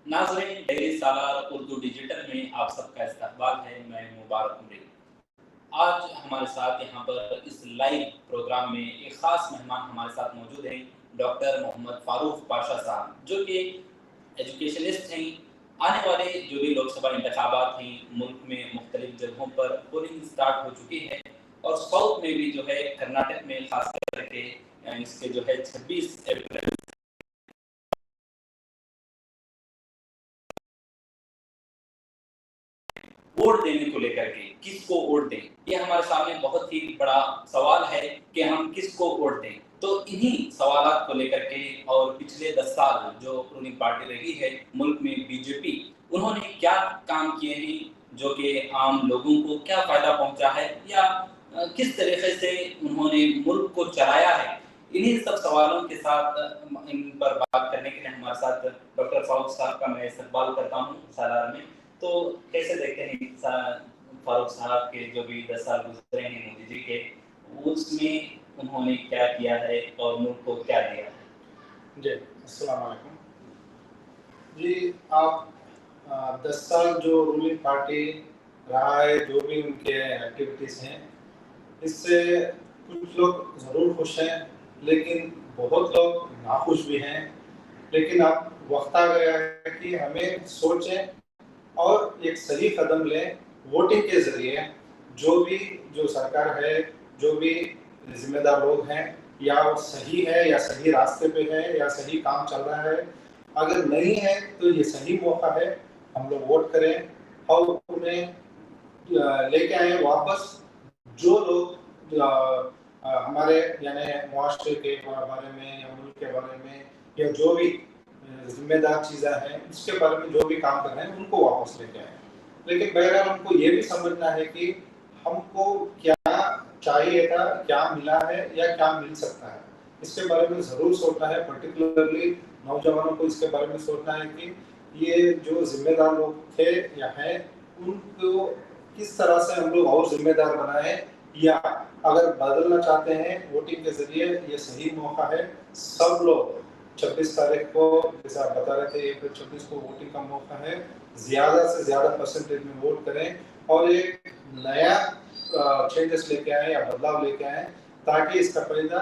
नाज़रीन, डेली सालार उर्दू डिजिटल में आप सबका इस्तकबाल है। मैं मुबारक उमरी। आज हमारे साथ यहाँ पर इस लाइव प्रोग्राम में एक ख़ास मेहमान हमारे साथ मौजूद हैं, डॉक्टर मोहम्मद फ़ारूक पाशा साहब, जो कि एजुकेशनिस्ट हैं। आने वाले जो भी लोकसभा इंतखाबात हैं, मुल्क में मुख्तलिफ जगहों पर पोलिंग स्टार्ट हो चुकी है और साउथ में भी जो है कर्नाटक में ख़ास करके इसके जो है 26 अप्रैल वोट देने को लेकर के किसको वोट दें, ये हमारे सामने बहुत ही बड़ा सवाल है कि हम किसको वोट दें। तो इन्हीं सवालात को लेकर के और पिछले 10 साल जो रूलिंग पार्टी रही है मुल्क में बीजेपी, उन्होंने क्या काम किए हैं जो कि आम लोगों को क्या फ़ायदा पहुँचा है या किस तरीके से उन्होंने मुल्क को चलाया है। इन्हीं सब सवालों के साथ इन पर बात करने के लिए हमारे साथ डॉक्टर फ़ारूक साहब का मैं इस्तकबाल करता हूँ सालार में। तो कैसे देखते हैं फारूक साहब के जो भी 10 साल गुजरे हैं मोदी जी के, उसमें उन्होंने क्या किया है और मुल्क को क्या दिया है? जी, अस्सलाम वालेकुम। जी, आप 10 साल जो रूलिंग पार्टी रहा है, जो भी उनके एक्टिविटीज़ हैं, इससे कुछ लोग ज़रूर खुश हैं, लेकिन बहुत लोग नाखुश भी हैं। लेकिन अब वक्त आ गया है कि हमें सोचें और एक सही कदम लें। वोटिंग के ज़रिए जो सरकार है, जो भी जिम्मेदार लोग हैं, या वो सही है या सही रास्ते पे है या सही काम चल रहा है। अगर नहीं है तो ये सही मौका है, हम लोग वोट करें और उन्हें लेके आए वापस। जो लोग हमारे यानी मुआशरे के बारे में या मुल्क के बारे में या जो भी जिम्मेदार चीज़ें हैं उसके बारे में जो भी काम कर रहे हैं उनको वापस लेके आए। लेकिन बहरहाल हमको ये भी समझना है कि हमको क्या चाहिए था, क्या मिला है या क्या मिल सकता है, इसके बारे में ज़रूर सोचना है। पर्टिकुलरली नौजवानों को इसके बारे में सोचना है कि ये जो जिम्मेदार लोग थे या हैं, उनको किस तरह से हम लोग और जिम्मेदार बनाएं, या अगर बदलना चाहते हैं वोटिंग के जरिए, ये सही मौका है। सब लोग 26 तारीख को, जैसे आप बता रहे थे, अप्रैल 26 को वोटिंग का मौका है। ज़्यादा से ज़्यादा परसेंटेज में वोट करें और एक नया चेंजेस लेके आए या बदलाव लेके आए, ताकि इसका फायदा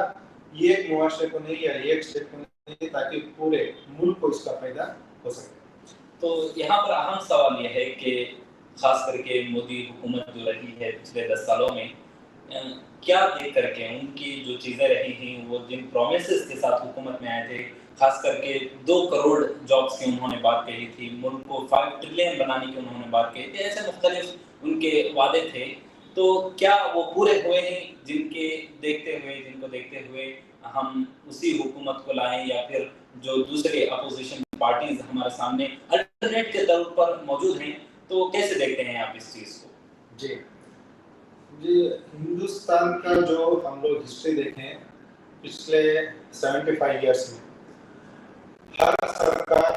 ये एक मुआशरे को नहीं या एक स्टेट को नहीं, ताकि पूरे मुल्क को इसका फायदा हो सके। तो यहाँ पर अहम सवाल यह है कि खास करके मोदी हुकूमत जो रही है पिछले 10 सालों में, क्या देख करके उनकी जो चीज़ें रही हैं, वो जिन प्रोमिसेस के साथ हुकूमत में आए थे, खास करके 2 करोड़ जॉब्स की उन्होंने बात कही थी, मुल्क को 5 ट्रिलियन बनाने की उन्होंने बात कही थी, ऐसे मुख्तलिफ उनके वादे थे। तो क्या वो पूरे हुए हैं जिनको देखते हुए हम उसी हुकूमत को लाएं, या फिर जो दूसरे अपोजिशन पार्टीज हमारे सामने अल्टरनेट के तौर पर मौजूद हैं, तो कैसे देखते हैं आप इस चीज़ को? जी जी, हिंदुस्तान का जो हम लोग हिस्ट्री देखें पिछले 75 ईयर्स में, हर सरकार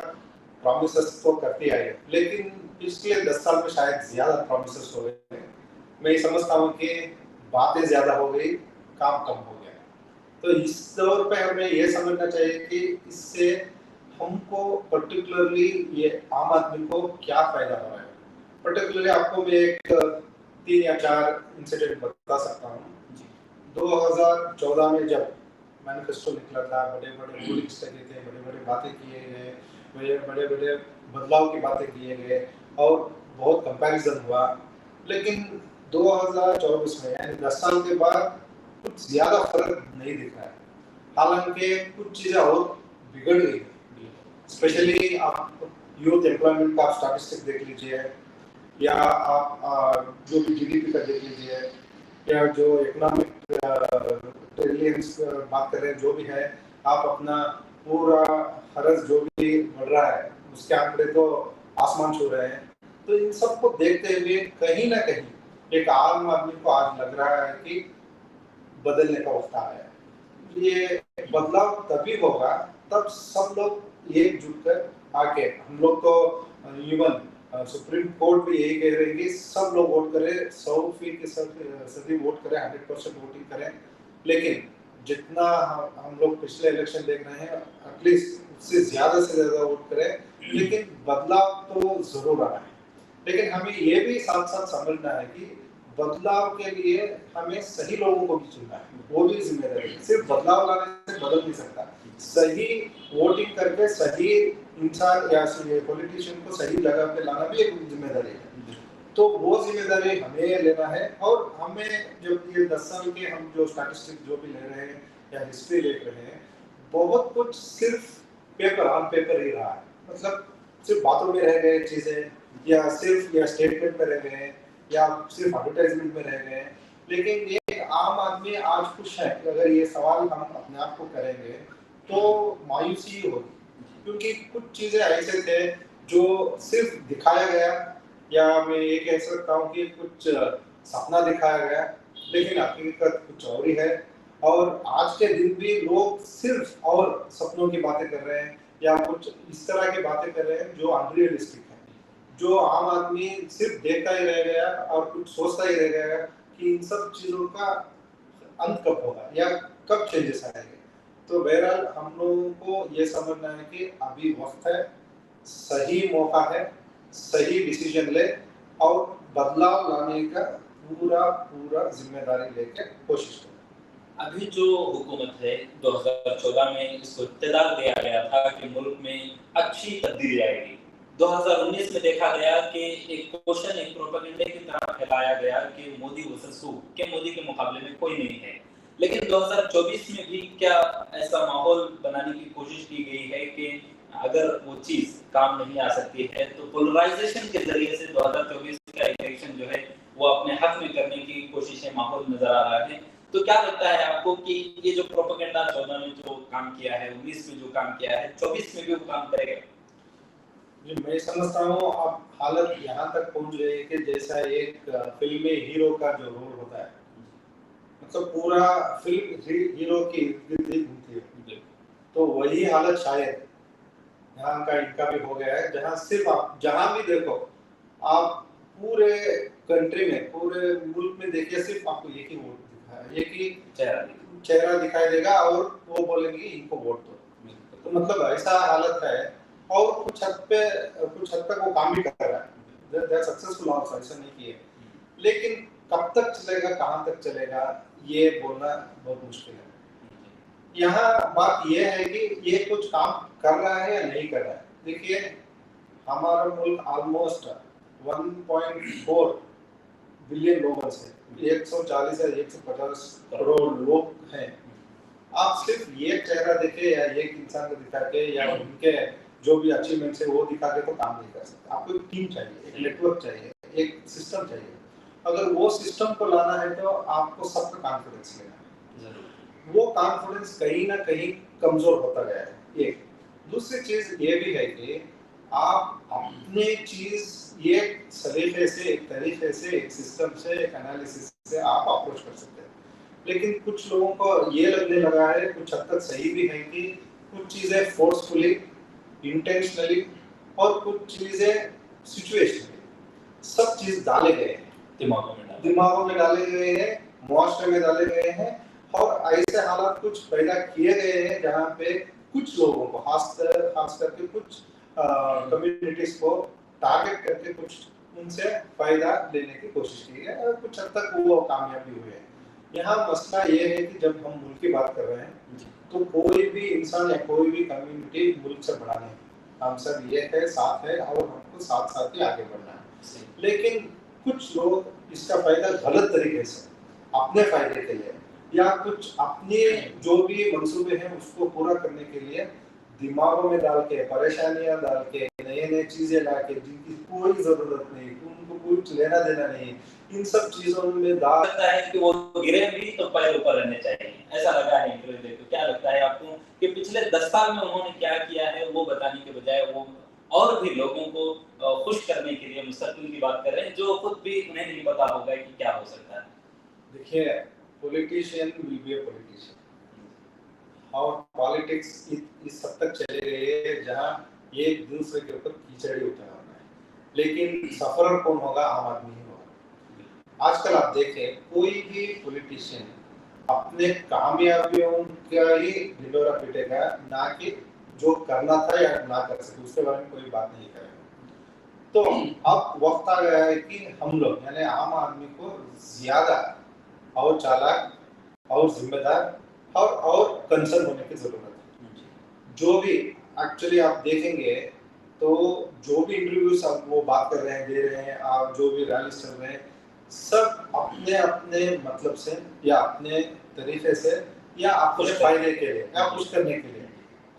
प्रॉमिसेस तो करती आई है, लेकिन पिछले 10 साल में शायद ज़्यादा प्रॉमिसेस हो गए। मैं ये समझता हूँ कि बातें ज़्यादा हो गई, काम कम हो गया। तो इस दौर पे हमें ये समझना चाहिए कि इससे हमको पर्टिकुलरली ये आम आदमी को क्या फ़ायदा हो रहा है। पर्टिकुलरली आपको मैं एक 3 या 4 इंसिडेंट बता सकता हूँ। 2014 में जब मैनिफेस्टो निकला था, बड़े-बड़े रूलिंग्स लगे थे, बड़े-बड़े बातें किए गए, बड़े-बड़े बदलाव की बातें किए गए और बहुत कंपैरिजन हुआ। लेकिन 2024 में यानी 10 साल के बाद कुछ ज़्यादा फर्क नहीं दिख रहा है। हालांकि कुछ चीज़ें और बिगड़ गई, स्पेशली आप यूथ एम्प्लॉयमेंट का स्टैटिस्टिक देख लीजिए, या आप जो भी जीडीपी का देख लीजिए, या जो इकोनॉमिक ट्रिलियंस बात कर रहे हैं, जो भी है, आप अपना पूरा खर्च जो भी बढ़ रहा है उसके आंकड़े तो आसमान छू रहे हैं। तो इन सबको देखते हुए कहीं ना कहीं एक आम आदमी को आज लग रहा है कि बदलने का वक्त आया है। ये बदलाव तभी होगा तब सब लोग एकजुट कर आके, हम लोग तो इवन सुप्रीम कोर्ट भी यही कह रहे हैं कि सब लोग वोट करें, 100% वोट करें, 100% वोटिंग करें। लेकिन जितना हम लोग पिछले इलेक्शन देख रहे हैं, प्लीज उससे ज्यादा से ज्यादा वोट करें, लेकिन बदलाव तो जरूर आना है। लेकिन हमें ये भी साथ साथ समझना है कि बदलाव के लिए हमें सही लोगों को भी चुनना है, वो भी जिम्मेदारी है। सिर्फ बदलाव लाने से बदल नहीं सकता, सही वोटिंग करके सही इंसान या पॉलिटिशियन को सही जगह पे लाना भी एक जिम्मेदारी है। तो वो जिम्मेदारी हमें लेना है। और हमें जब ये 10 साल के हम जो स्टैटिस्टिक्स जो भी ले रहे हैं या हिस्ट्री देख रहे हैं, बहुत कुछ सिर्फ पेपर ऑन पेपर ही रहा है, मतलब सिर्फ बातों में रह गए चीजें, या सिर्फ या स्टेटमेंट में रह गए, या सिर्फ एडवर्टाइजमेंट में रह गए। लेकिन ये आम आदमी आज खुश है कि अगर ये सवाल हम अपने आप को करेंगे तो मायूसी होगी, क्योंकि कुछ चीजें ऐसे थे जो सिर्फ दिखाया गया, या मैं ये कह सकता हूँ कि कुछ सपना दिखाया गया, लेकिन हकीकत कुछ और ही है। और आज के दिन भी लोग सिर्फ और सपनों की बातें कर रहे हैं, या कुछ इस तरह की बातें कर रहे हैं जो अनरियलिस्टिक है, जो आम आदमी सिर्फ देखता ही रह गया और कुछ सोचता ही रह गया कि इन सब चीजों का अंत कब होगा या कब चेंजेस आएंगे। तो बहरहाल हम लोगों को ये समझना है कि अभी वक्त है, सही मौका है, सही डिसीजन ले और बदलाव लाने का पूरा जिम्मेदारी लेके कोशिश करें। अभी जो हुकूमत है 2014 में इसको इत्तेदार दिया गया था कि मुल्क में अच्छी तब्दीली आएगी। 2019 में देखा गया कि एक क्वेश्चन एक प्रोपेगेंडे की तरह फैलाया गया कि मोदी वर्सेस हू, के मोदी के मुकाबले में कोई नहीं है। लेकिन 2024 में भी क्या ऐसा माहौल बनाने की कोशिश की गई है कि अगर वो चीज काम नहीं आ सकती है तो पोलराइजेशन के जरिए से 2024 का इलेक्शन जो है वो अपने हक में करने की कोशिशें माहौल नजर आ रहा है। तो क्या लगता है आपको कि ये जो प्रोपेगेंडा 14 में जो काम किया है, 19 में जो काम किया है, 24 में भी वो काम करेगा? जी, मैं समझता हूँ अब हालत यहाँ तक पहुँच गई है कि जैसा एक फिल्म में हीरो का जो रोल होता है, मतलब पूरा फिल्म हीरो की इर्द गिर्द घूमती है, तो वही हालत शायद यहाँ का इनका भी हो गया है, जहाँ सिर्फ आप जहाँ भी देखो, आप पूरे कंट्री में, पूरे मुल्क में देखिए, सिर्फ आपको एक ही वोट दिखा है, एक ही चेहरा दिखाई देगा और वो बोलेंगे इनको वोट दो। तो मतलब ऐसा हालत है। और कुछ हद तक वो काम भी कर रहा है, दे सक्सेसफुल ऑल्सो, ऐसा नहीं किए। लेकिन कब तक चलेगा, कहाँ तक चलेगा, ये बोलना बहुत मुश्किल है। यहाँ बात ये है कि ये कुछ काम कर रहा है या नहीं कर रहा है। देखिए, हमारा मुल्क ऑलमोस्ट 1.4 बिलियन लोगों से 140 या 150 करोड़ लोग हैं। आप सिर्फ ये चेहरा देखे या एक इंसान को दिखा के या उनके जो भी अचीवमेंट्स है वो दिखा के तो काम नहीं कर सकते। आपको एक टीम चाहिए, एक नेटवर्क चाहिए, एक सिस्टम चाहिए। अगर वो सिस्टम को लाना है तो आपको सबका कॉन्फिडेंस लेना है। वो कॉन्फिडेंस कहीं ना कहीं कमजोर होता गया है। एक दूसरी चीज ये भी है कि आप अपने चीज एक सलीके से, एक तरीके से, एक सिस्टम से, एक एनालिसिस से आप अप्रोच कर सकते हैं। लेकिन कुछ लोगों को ये लगने लगा है, कुछ हद तक सही भी है, कि कुछ चीजें फोर्सफुली, इंटेंशनली और कुछ चीजें सिचुएशनली, सब चीज डाले गए हैं, दिमागों में डाले गए हैं, मुआशरे में डाले गए हैं। और ऐसे हालात कुछ पैदा किए गए हैं जहाँ पे कुछ लोगों को, खास करके कुछ कम्युनिटीज को टारगेट करके कुछ उनसे फायदा लेने की कोशिश की है, और कुछ हद तक वो कामयाबी हुई है। यहाँ मसला ये है कि जब हम मुल्क की बात कर रहे हैं तो कोई भी इंसान या कोई भी कम्युनिटी मुल्क से बड़ा नहीं, हम सब ये है, साथ है, और हमको साथ साथ ही आगे बढ़ना है। लेकिन कुछ लोग इसका फायदा गलत तरीके से अपने फायदे के लिए या कुछ अपने जो भी मंसूबे हैं उसको पूरा करने के लिए दिमागों में डाल के, परेशानियां डाल के, नए नए चीजें ला के, जिनकी कोई जरूरत नहीं, उनको कुछ लेना देना नहीं, इन सब चीजों में डाल लगता है कि वो गिरे भी तो पैर ऊपर रहने चाहिए, ऐसा लगा है इंटरव्यू को। क्या लगता है आपको कि पिछले 10 साल में उन्होंने क्या किया है, वो बताने के बजाय वो और भी लोगों को खुश करने के लिए मुस्तकबिल की बात कर रहे हैं, जो खुद भी उन्हें नहीं पता होगा कि क्या हो सकता है? देखिए, politician will be a politician, और पॉलिटिक्स इस हद तक चले गए हैं जहाँ एक दूसरे के ऊपर कीचड़ ही उठा रहा है, लेकिन सफर कौन होगा? आम आदमी ही होगा। आजकल आप देखें, कोई भी पॉलिटिशियन अपने कामयाबियों का ही ढिंढोरा पीटेगा, ना कि जो करना था या ना कर सके उसके बारे में कोई बात नहीं करेंगे। तो अब वक्त आ गया है कि हम लोग यानी आम आदमी को ज्यादा और चालाक और जिम्मेदार और कंसर्न होने की जरूरत है। जो भी एक्चुअली आप देखेंगे तो जो भी इंटरव्यूज आप वो बात कर रहे हैं दे रहे हैं, आप जो भी रैलीज चल रहे हैं, सब अपने अपने मतलब से या अपने तरीके से या अपने फायदे के लिए या कुछ करने के लिए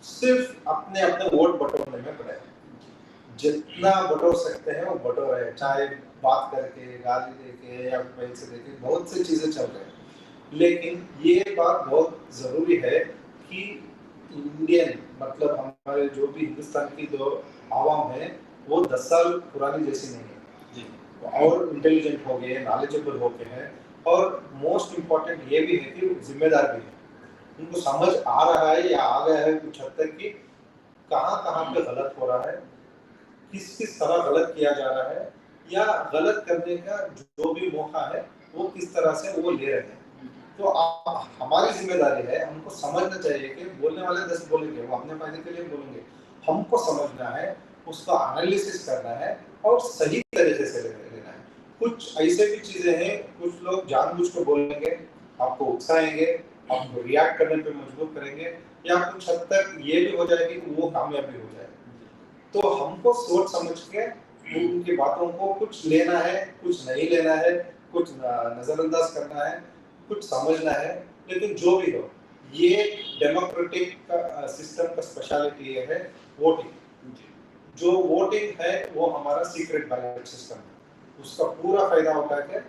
सिर्फ अपने अपने वोट बटोरने में पड़े हैं। जितना बटोर सकते हैं वो बटोर रहे, चाहे बात करके, गाली देके या पैसे देके, बहुत सी चीजें चल रही हैं। लेकिन ये बात बहुत जरूरी है कि इंडियन मतलब हमारे जो भी हिंदुस्तान की जो आवाम है वो 10 साल पुरानी जैसी नहीं है और इंटेलिजेंट हो गए, नॉलेजेबल हो गए हैं और मोस्ट इम्पोर्टेंट ये भी है कि जिम्मेदार भी है। उनको समझ आ रहा है या आ गया है कुछ हद तक कि कहाँ कहाँ पे गलत हो रहा है, किस किस तरह गलत किया जा रहा है या गलत करने का जो भी मौका है वो किस तरह से वो ले रहे हैं। तो हमारी जिम्मेदारी है, हमको समझना चाहिए कि बोलने वाले 10 बोलेंगे वो अपने फायदे के लिए बोलेंगे, हमको समझना है, उसका एनालिसिस करना है और सही तरीके से लेना है। कुछ ऐसे भी चीजें हैं, कुछ लोग जानबूझ के बोलेंगे, आपको उकसाएंगे, आपको रिएक्ट करने पे मजबूर करेंगे या कुछ हद तक ये भी हो जाएगी कि वो कामयाबी हो जाए। तो हमको सोच समझ के उनकी बातों को कुछ लेना है, कुछ नहीं लेना है, कुछ नजरअंदाज करना है, कुछ समझना है। लेकिन जो भी हो, ये डेमोक्रेटिक का सिस्टम का स्पेशलिटी ये है वोटिंग। जो वोटिंग है वो हमारा सीक्रेट बैलेट सिस्टम है, उसका पूरा फायदा उठा के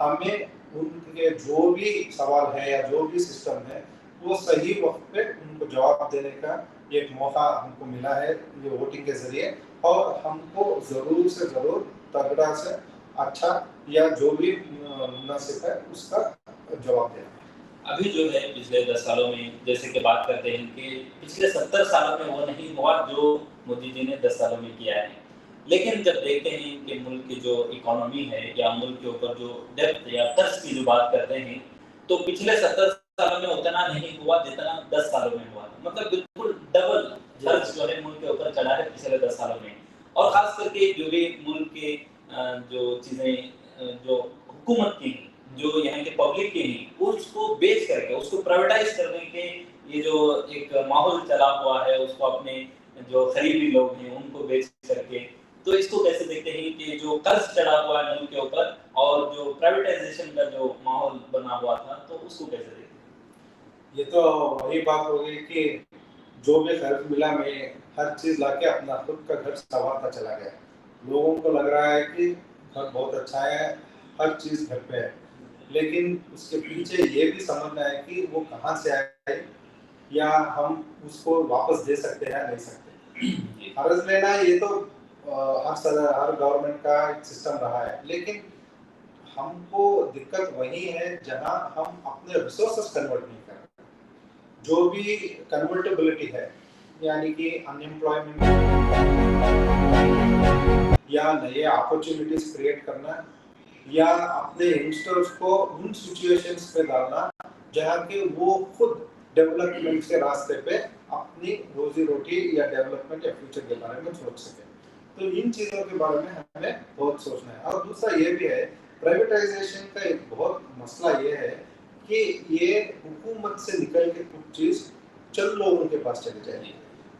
हमें उनके जो भी सवाल है या जो भी सिस्टम है वो सही वक्त पे उनको जवाब देने का एक मौका हमको मिला है ये वोटिंग के जरिए। और हमको जरूर से जरूर तगड़ा से अच्छा या जो भी मुनासिब है उसका जवाब देना। अभी जो है पिछले 10 सालों में जैसे कि बात करते हैं कि पिछले 70 सालों में वो नहीं हुआ जो मोदी जी ने 10 सालों में किया है। लेकिन जब देखते हैं कि मुल्क की जो इकोनॉमी है या मुल्क के ऊपर जो डेप्थ या कर्ज की जो बात करते हैं, तो पिछले 70 सालों में उतना नहीं हुआ जितना 10 सालों में हुआ। मतलब बिल्कुल डबल कर्ज जो है मुल्क के ऊपर चढ़ा है पिछले 10 सालों में। और खास करके जो भी मुल्क के जो चीजें जो हुकूमत की जो यहाँ के पब्लिक के ही उसको बेच करके उसको प्राइवेटाइज करने के ये जो एक माहौल चला हुआ है उसको अपने जो खरीदी लोग हैं उनको बेच करके, तो इसको कैसे देखते हैं कि जो कर्ज चढ़ा हुआ है मुल्क के ऊपर और जो प्राइवेटाइजेशन का जो माहौल बना हुआ था तो उसको कैसे देखते हैं? ये तो वही बात हो गई कि जो भी कर्ज मिला मैं हर चीज लाके अपना खुद का घर संवारता चला गया। लोगों को लग रहा है कि घर बहुत अच्छा है, हर चीज घर पे है, लेकिन उसके पीछे ये भी समझना है कि वो कहाँ से आए या हम उसको वापस दे सकते हैं या नहीं सकते। कर्ज लेना ये तो हर गवर्नमेंट का एक सिस्टम रहा है, लेकिन हमको दिक्कत वही है जहां हम अपने रिसोर्सेस कन्वर्ट नहीं कर रहे। जो भी कन्वर्टेबिलिटी है यानी कि अनएम्प्लॉयमेंट या नए अपॉर्चुनिटीज क्रिएट करना या अपने यंगस्टर्स को उन सिचुएशंस पे डालना जहाँ के वो खुद डेवलपमेंट के रास्ते पे अपनी रोजी रोटी या डेवलपमेंट या फ्यूचर के बारे में सोच सके। तो इन चीजों के बारे में हमें बहुत सोचना है। और दूसरा ये भी है, प्राइवेटाइजेशन का एक बहुत मसला ये है कि ये हुकूमत से निकल के कुछ चीज चंद लोगों के पास चली जाएगी।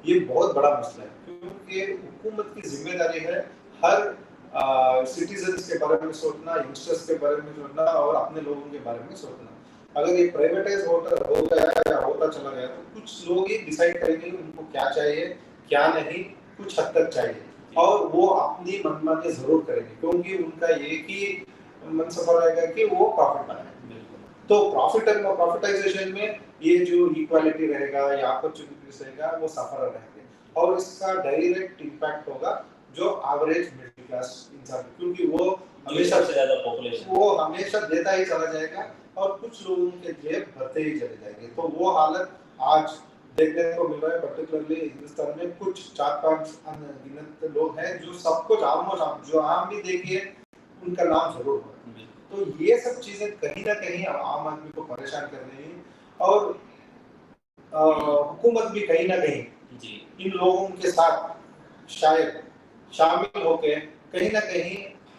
ये बहुत बड़ा मसला है क्योंकि हुकूमत की जिम्मेदारी है हर सिटीजन्स के बारे में सोचना, यंगस्टर्स के बारे में सोचना और अपने लोगों के बारे में सोचना। अगर ये प्राइवेटाइज हो गया या होता चला गया तो कुछ लोग ही डिसाइड करेंगे उनको क्या चाहिए क्या नहीं, कुछ हद तक चाहिए और वो अपनी मनमानी जरूर करेंगे क्योंकि उनका एक ही मनसफा रहेगा कि वो प्रॉफिट बनाए। तो प्रॉफिटाइजेशन में ये जो इक्वालिटी रहेगा या अपॉर्चुनिटीज रहेगा वो सफर रहेंगे और इसका डायरेक्ट इम्पैक्ट होगा जो एवरेज मिडिल क्लास इंसान, क्योंकि वो हमेशा से ज्यादा पॉपुलेशन वो हमेशा देता ही चला जाएगा और कुछ लोगों के जेब भरते ही चले जाएंगे। तो वो हालत आज देखने को मिल रहा है, पर्टिकुलरली हिंदुस्तान में कुछ 4-5 अनगिनत लोग हैं जो सब कुछ ऑलमोस्ट जो आम भी देखिए उनका नाम जरूर हो। तो ये सब चीजें कहीं ना कहीं आम आदमी को परेशान कर रही है और हुकूमत भी कहीं ना कहीं जी इन लोगों के साथ शायद शामिल होके कहीं ना कहीं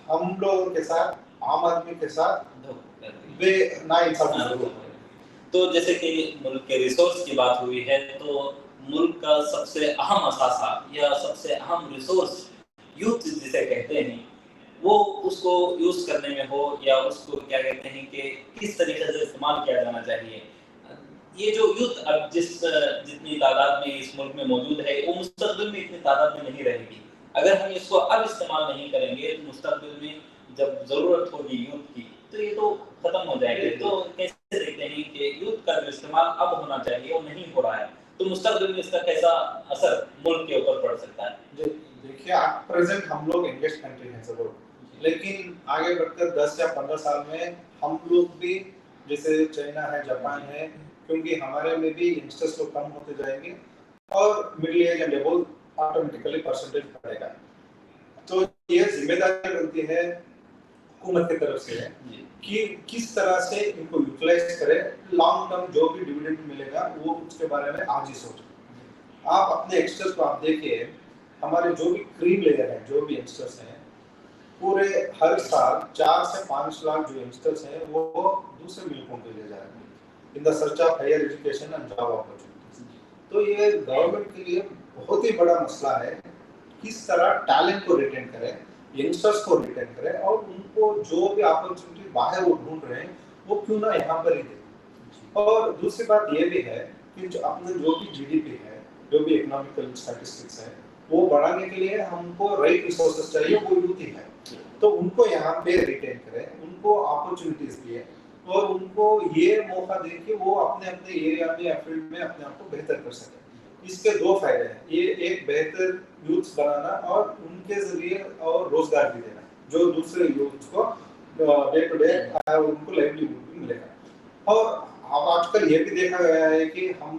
हम लोगों के साथ, आम आदमी के साथ वे नाइंसाफी जरूर। तो जैसे कि मुल्क के रिसोर्स की बात हुई है, तो मुल्क का सबसे अहम असासा या सबसे अहम रिसोर्स यूथ जिसे कहते हैं, वो उसको यूज़ करने में हो या उसको क्या कहते हैं कि किस तरीके से इस्तेमाल किया जाना चाहिए। ये जो यूथ अब जितनी तादाद में इस मुल्क में मौजूद है, वो मुस्तक़बिल में इतनी तादाद में नहीं रहेगी। अगर हम इसको अब इस्तेमाल नहीं करेंगे, तो मुस्तक़बिल में जब ज़रूरत होगी यूथ की, तो ये तो खत्म हो जाएगी। तो कैसे देखते हैं कि यूथ का जो इस्तेमाल अब होना चाहिए वो नहीं हो रहा है, तो मुस्तक़बिल में इसका कैसा असर मुल्क के ऊपर पड़ सकता है? देखिए, आप प्रेजेंट हम लोग इंग्लिश कंट्री हैं जरूर, लेकिन आगे बढ़कर 10 या 15 साल में हम लोग भी जैसे चाइना है, जापान है, क्योंकि हमारे में भी यंगस्टर्स लोग कम होते जाएंगे और middle age and above automatically percentage बढ़ेगा। तो ये जिम्मेदारी बनती है हुकूमत की तरफ से है कि किस तरह से इनको यूटिलाइज करें, लॉन्ग टर्म जो भी डिविडेंड मिलेगा वो उसके बारे में आज ही सोचें। आप अपने यंगस्टर्स को आप देखिए, हमारे जो भी क्रीम लेयर हैं, जो भी यंगस्टर्स हैं, पूरे हर साल 4 से 5 लाख जो यंगस्टर्स हैं वो दूसरे मुल्कों के लिए जा रहे हैं in the search of higher education and job opportunities. तो ये गवर्नमेंट के लिए बहुत ही बड़ा मसला है, किस तरह टैलेंट को रिटेन करें, यंगस्टर्स को रिटेन करें और उनको जो भी अपॉर्चुनिटी बाहर वो ढूंढ रहे हैं वो क्यों ना यहाँ पर ही दें। और दूसरी बात ये भी है कि जो अपने जो भी जीडीपी है, जो भी इकोनॉमिकल स्टैटिस्टिक्स है, वो बढ़ाने के लिए हमको राइट रिसोर्सेज चाहिए, वो यूथ ही है। तो उनको यहाँ पे रिटेन करें, उनको अपॉर्चुनिटीज दिए और उनको ये मौका दें कि वो अपने अपने एरिया में या फील्ड में अपने आप को बेहतर कर सकें। इसके दो फायदे हैं, ये एक बेहतर यूथ बनाना और उनके जरिए और रोजगार भी देना, जो दूसरे यूथ को डे टू डे उनको लाइवलीहुड भी मिलेगा। और अब आजकल ये भी देखा गया है कि हम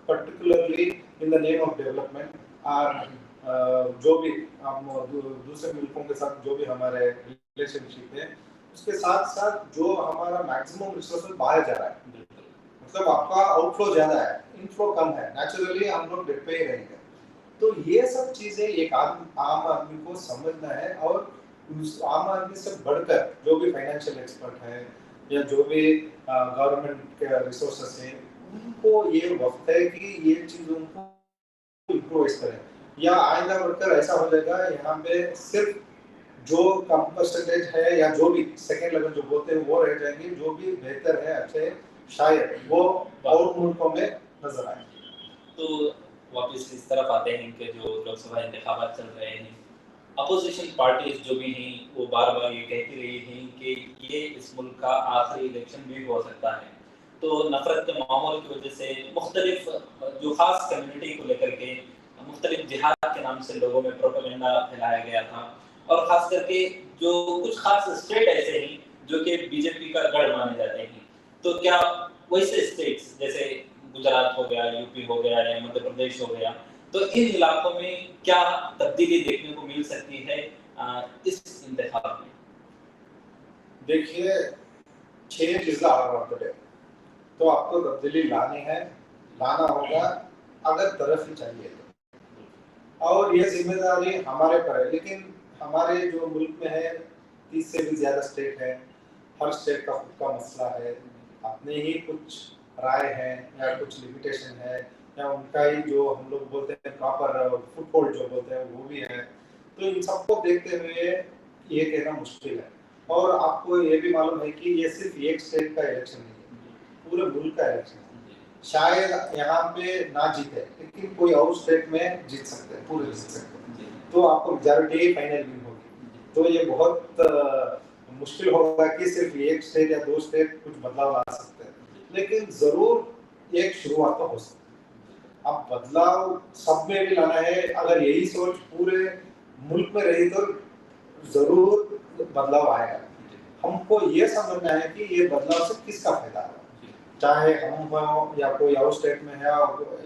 particularly in the name of development जो भी हम दूसरे मुल्कों के साथ जो भी हमारे रिलेशनशिप है, उसके साथ साथ जो हमारा मैक्सिमम रिसोर्सेज बाहर जा रहा है, मतलब आपका आउटफ्लो ज्यादा है, इनफ्लो कम है, नेचुरली हम लोग डेट पे ही रहेंगे। तो ये सब चीजें एक आम आदमी को समझना है और उस आम आदमी से बढ़कर जो भी फाइनेंशियल एक्सपर्ट है या जो भी गवर्नमेंट के रिसोर्सेस है, उनको ये वक्त है कि ये चीजों को इम्प्रोवाइज करें, या आइंदा बढ़कर ऐसा हो जाएगा यहाँ पे सिर्फ जो कम परसेंटेज है या जो भी सेकेंड लेवल जो बोलते हैं वो रह जाएंगे, जो भी बेहतर है, अच्छे शायद वो और मुल्कों में नजर आए। तो वापस इस तरफ आते हैं कि जो लोकसभा इंतखाबात चल रहे हैं, अपोजिशन पार्टीज जो भी हैं वो बार बार ये कहती रही हैं कि ये इस मुल्क का आखिरी इलेक्शन भी हो सकता है। तो नफरत के माहौल की वजह से मुख्तलिफ जो खास कम्युनिटी को लेकर के मुख्तलिफ जिहाद के नाम से लोगों में प्रोपेगेंडा फैलाया गया था, और खास करके जो कुछ खास स्टेट ऐसे हैं जो कि बीजेपी का गढ़ माने जाते हैं। तो क्या वैसे स्टेट्स जैसे गुजरात हो गया, यूपी हो गया या मध्य प्रदेश हो गया, तो इन इलाकों में क्या तब्दीली देखने को मिल सकती है इस इंतखाब में? देखिए, change is the hour of the day, तो आपको तब्दीली लानी है, लाना होगा अगर तरफ ही चाहिए तो, और ये जिम्मेदारी हमारे पर है। लेकिन हमारे जो मुल्क में है 30 से भी ज्यादा स्टेट है, हर स्टेट का खुद का मसला है, अपने ही कुछ राय है या कुछ लिमिटेशन है या उनका ही जो हम लोग बोलते हैं प्रॉपर फुटहोल्ड जो बोलते हैं वो भी है। तो इन सबको देखते हुए ये कहना मुश्किल है। और आपको ये भी मालूम है कि ये सिर्फ एक स्टेट का इलेक्शन नहीं है, पूरे मुल्क का इलेक्शन है। शायद यहाँ पे ना जीते लेकिन कोई और स्टेट में जीत सकते हैं, पूरे जीत सकते हैं, तो आपको मेजॉरिटी फाइनल विन होगी। तो ये बहुत मुश्किल होगा कि सिर्फ एक स्टेट या दो स्टेट कुछ बदलाव ला सकते हैं, लेकिन जरूर एक शुरुआत तो हो सकती है। अब बदलाव सब में भी लाना है, अगर यही सोच पूरे मुल्क में रही तो जरूर बदलाव आएगा। हमको ये समझना है कि ये बदलाव से किसका फायदा है, चाहे हम हो या कोई और स्टेट में है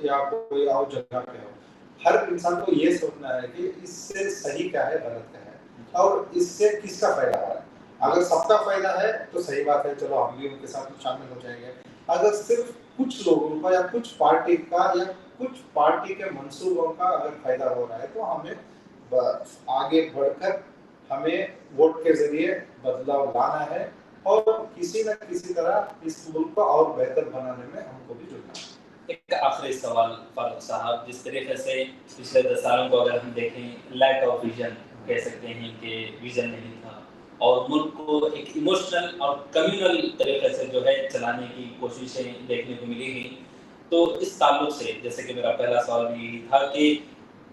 या कोई और जगह पे हो। हर इंसान को ये सोचना है कि इससे सही क्या है, गलत क्या है और इससे किसका फायदा हो रहा है। अगर सबका फायदा है तो सही बात है, चलो हम भी उनके साथ शामिल हो जाएंगे। अगर सिर्फ कुछ लोगों का या कुछ पार्टी का या कुछ पार्टी के मंसूबों का अगर फायदा हो रहा है तो हमें आगे बढ़कर हमें वोट के जरिए बदलाव लाना है और किसी न किसी तरह इस मुल्क को और बेहतर बनाने में हमको भी जुड़ना है। एक आखिरी सवाल फारूक साहब, जिस तरीके से पिछले 10 सालों को अगर हम देखें, लैक ऑफ विजन कह सकते हैं कि विजन नहीं था और मुल्क को एक इमोशनल और कम्युनल तरीके से जो है चलाने की कोशिशें देखने को मिली हैं। तो इस ताल्लुक से जैसे कि मेरा पहला सवाल भी यही था कि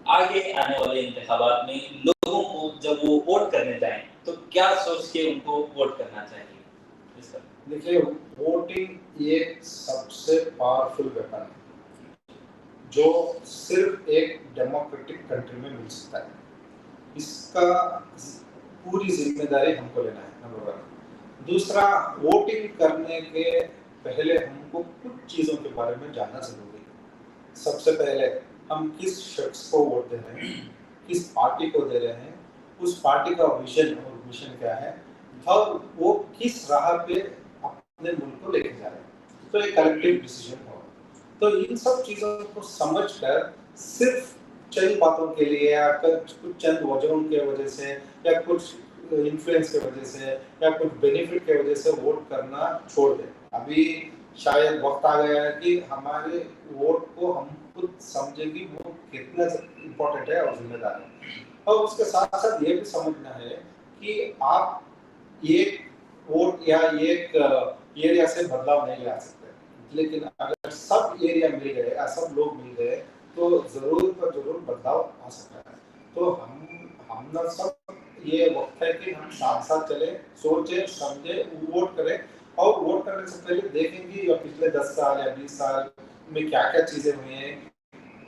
आगे आने वाले इंतखाबात में लोगों को जब वो वोट करने जाएं तो क्या सोच के उनको वोट करना चाहिए? इस पर देखिए, वोटिंग एक सबसे पावरफुल वेपन है जो सिर्फ एक डेमोक्रेटिक कंट्री में मिल सकता है। इसका पूरी जिम्मेदारी हमको लेना है, नंबर 1। दूसरा, वोटिंग करने के पहले हमको कुछ चीज़ों के बारे में जानना जरूरी है। सबसे पहले हम किस शख्स को वोट दे रहे हैं, किस पार्टी को दे रहे हैं, उस पार्टी का विजन और मिशन क्या है और वो किस राह पे अपने मुल्क को लेके जा रहे हैं। तो एक कलेक्टिव डिसीजन हो। तो इन सब चीज़ों को समझकर सिर्फ चंद बातों के लिए या कुछ चंद वजहों के वजह से या कुछ इन्फ्लुएंस के वजह से या कुछ बेनिफिट के वजह से वोट करना छोड़ दें। अभी शायद वक्त आ गया है कि हमारे वोट को हम खुद समझें कि वो कितना इम्पोर्टेंट है और जिम्मेदार है। और उसके साथ साथ ये भी समझना है कि आप ये वोट या एक एरिया से बदलाव नहीं ला सकते, लेकिन अगर सब एरिया मिल गए या सब लोग मिल गए तो जरूर बदलाव आ सकता है। तो हम ना सब ये वक्त है कि हम साथ साथ चले, सोचे समझे, वोट करें और वोट करने से पहले देखेंगे या पिछले 10 साल या 20 साल में क्या क्या चीजें हुई हैं,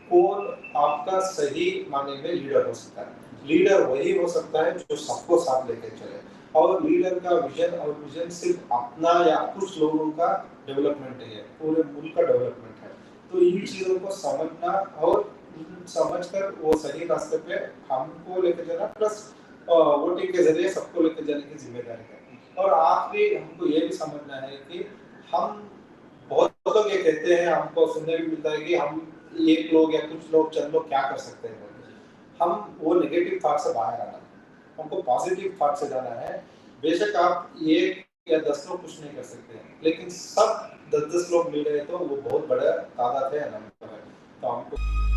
कौन आपका सही माने में लीडर हो सकता है। लीडर वही हो सकता है जो सबको साथ लेके चले और लीडर का विजन सिर्फ अपना या कुछ लोगों का डेवलपमेंट है, पूरे मुल्क का डेवलपमेंट है। तो इन चीज़ों को समझना और समझकर वो सही रास्ते पे हमको लेके जाना, प्लस वोटिंग के जरिए सबको लेके जाने की जिम्मेदारी है। और आखिरी हमको ये भी समझना है कि हम बहुत लोग ये कहते हैं, हमको सुनने भी मिलता है कि हम एक लोग या कुछ लोग चंद लोग क्या कर सकते हैं। हम वो नेगेटिव थॉट से बाहर आना है, हमको पॉजिटिव थॉट से जाना है। बेशक आप एक या 10 लोग कुछ नहीं कर सकते हैं, लेकिन सब 10-10 लोग मिल गए तो वो बहुत बड़ा तादाद है नंबर है। तो हमको